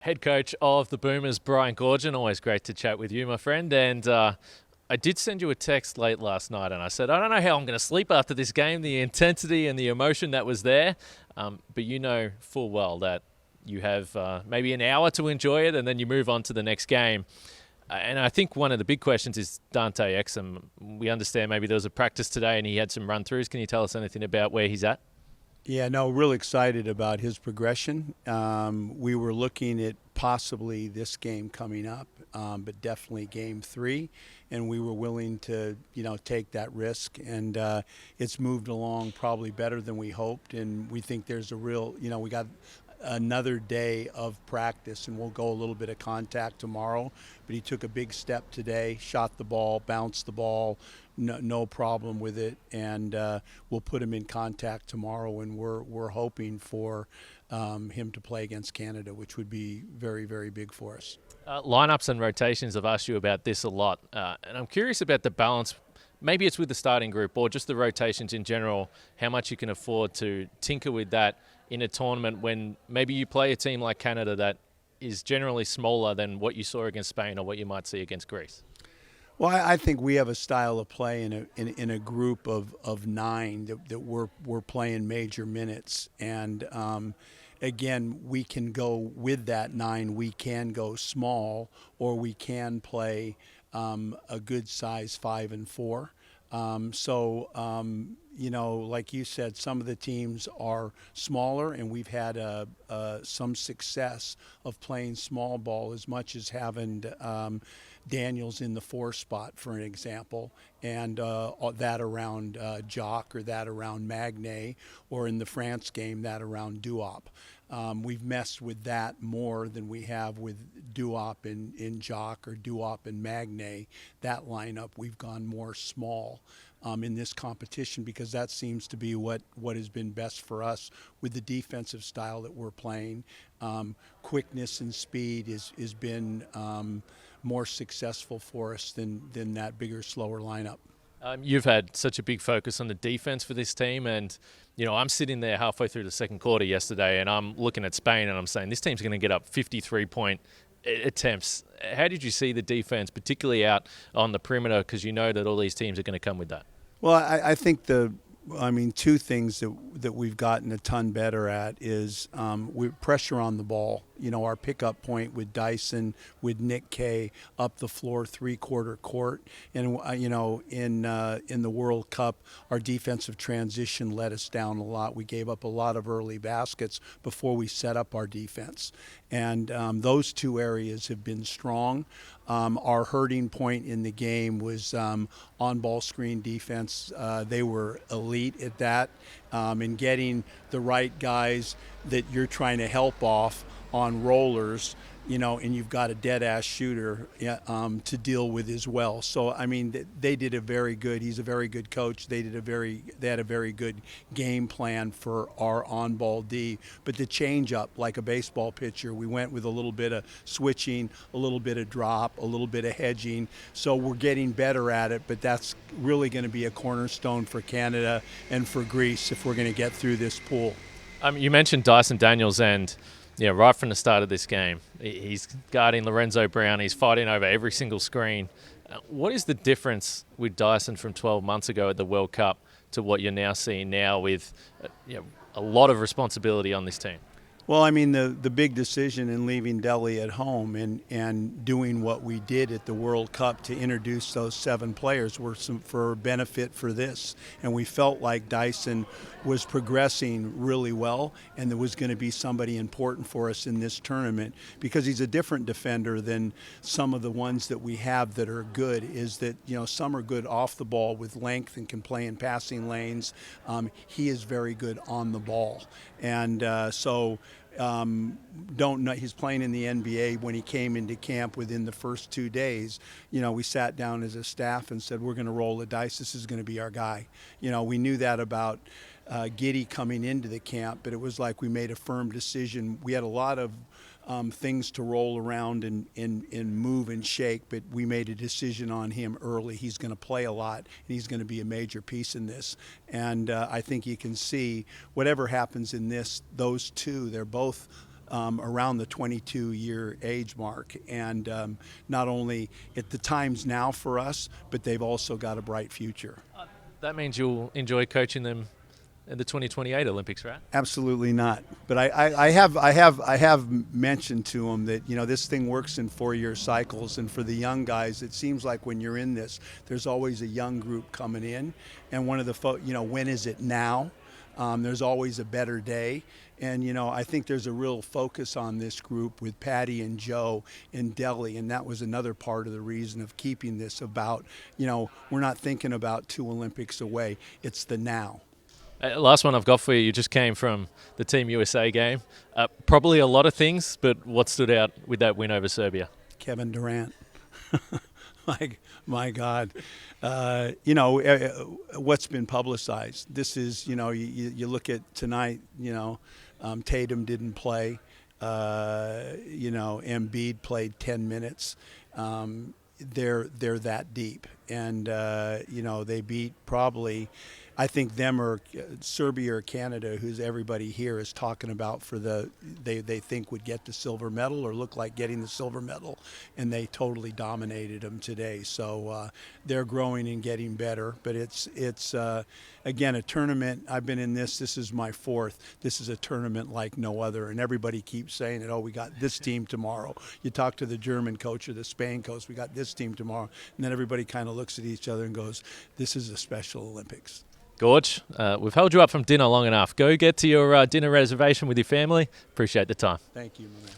Head coach of the Boomers, Brian Goorjian. Always great to chat with you, my friend. And I did send you a text late last night, and I said, I don't know how I'm going to sleep after this game, the intensity and the emotion that was there. But you know full well that you have maybe an hour to enjoy it, and then you move on to the next game. And I think one of the big questions is Dante Exum. We understand maybe there was a practice today, and he had some run-throughs. Can you tell us anything about where he's at? Yeah, no, real excited about his progression. We were looking at possibly this game coming up, but definitely game 3, and we were willing to, take that risk. And it's moved along probably better than we hoped, and we think there's a real, we got another day of practice, and we'll go a little bit of contact tomorrow. But he took a big step today, shot the ball, bounced the ball, no problem with it, and we'll put him in contact tomorrow. And we're hoping for him to play against Canada, which would be very, very big for us. Lineups and rotations, I've asked you about this a lot, and I'm curious about the balance. Maybe it's with the starting group or just the rotations in general, how much you can afford to tinker with that in a tournament when maybe you play a team like Canada that is generally smaller than what you saw against Spain or what you might see against Greece. Well, I think we have a style of play in a group of 9 that we're playing major minutes, and again, we can go with that 9. We can go small, or we can play a good size 5 and 4. Like you said, some of the teams are smaller, and we've had some success of playing small ball, as much as having Daniels in the 4 spot, for an example, and that around Jock, or that around Magne, or in the France game, that around Duop. We've messed with that more than we have with Duop in Jock, or Duop and Magne. That lineup, we've gone more small in this competition, because that seems to be what has been best for us with the defensive style that we're playing. Quickness and speed has been more successful for us than that bigger, slower lineup. You've had such a big focus on the defense for this team, and I'm sitting there halfway through the second quarter yesterday, and I'm looking at Spain, and I'm saying this team's going to get up 53-point attempts. How did you see the defense, particularly out on the perimeter, because you know that all these teams are going to come with that? Well, I think two things that we've gotten a ton better at is pressure on the ball. Our pickup point with Dyson, with Nick Kay up the floor, 3/4 court, and in the World Cup, our defensive transition let us down a lot. We gave up a lot of early baskets before we set up our defense, and those 2 areas have been strong. Our hurting point in the game was on-ball screen defense. They were elite at that, and getting the right guys that you're trying to help off on rollers, and you've got a dead-ass shooter to deal with as well. So, they did a very good – he's a very good coach. They had a very good game plan for our on-ball D. But the change-up, like a baseball pitcher, we went with a little bit of switching, a little bit of drop, a little bit of hedging. So we're getting better at it, but that's really going to be a cornerstone for Canada and for Greece if we're going to get through this pool. You mentioned Dyson Daniels, and right from the start of this game, he's guarding Lorenzo Brown. He's fighting over every single screen. What is the difference with Dyson from 12 months ago at the World Cup to what you're now seeing now with a lot of responsibility on this team? Well, the big decision in leaving Delhi at home and doing what we did at the World Cup to introduce those 7 players were for benefit for this. And we felt like Dyson was progressing really well, and there was going to be somebody important for us in this tournament, because he's a different defender than some of the ones that we have that are good. Is that, some are good off the ball with length and can play in passing lanes. He is very good on the ball. And don't know, he's playing in the NBA. When he came into camp within the first 2 days, we sat down as a staff and said, we're going to roll the dice. This is going to be our guy. We knew that about Giddey coming into the camp, but it was like we made a firm decision. We had a lot of things to roll around and move and shake, but we made a decision on him early. He's going to play a lot, and he's going to be a major piece in this. And I think you can see whatever happens in this, those two, they're both around the 22-year age mark. And not only at the times now for us, but they've also got a bright future. That means you'll enjoy coaching them in the 2028 Olympics, right? Absolutely not. But I have mentioned to them that, you know, this thing works in 4-year cycles, and for the young guys, it seems like when you're in this, there's always a young group coming in, and one of the you know, when is it now? There's always a better day. And, you know, I think there's a real focus on this group with Patty and Joe in Delhi. And that was another part of the reason of keeping this about, you know, we're not thinking about 2 Olympics away. It's the now. Last one I've got for you. You just came from the Team USA game. Probably a lot of things, but what stood out with that win over Serbia? Kevin Durant. My God. You know, what's been publicized. This is, you know, you look at tonight, you know, Tatum didn't play. You know, Embiid played 10 minutes. They're that deep. And, you know, they beat probably, I think them or Serbia or Canada, who's everybody here is talking about for they think would get the silver medal or look like getting the silver medal, and they totally dominated them today. So they're growing and getting better. But it's again, a tournament. I've been in this. This is my 4th. This is a tournament like no other, and everybody keeps saying it. Oh, we got this team tomorrow. You talk to the German coach or the Spain coach, we got this team tomorrow, and then everybody kind of looks at each other and goes, "This is a special Olympics." Gorge, we've held you up from dinner long enough. Go get to your dinner reservation with your family. Appreciate the time. Thank you, my man.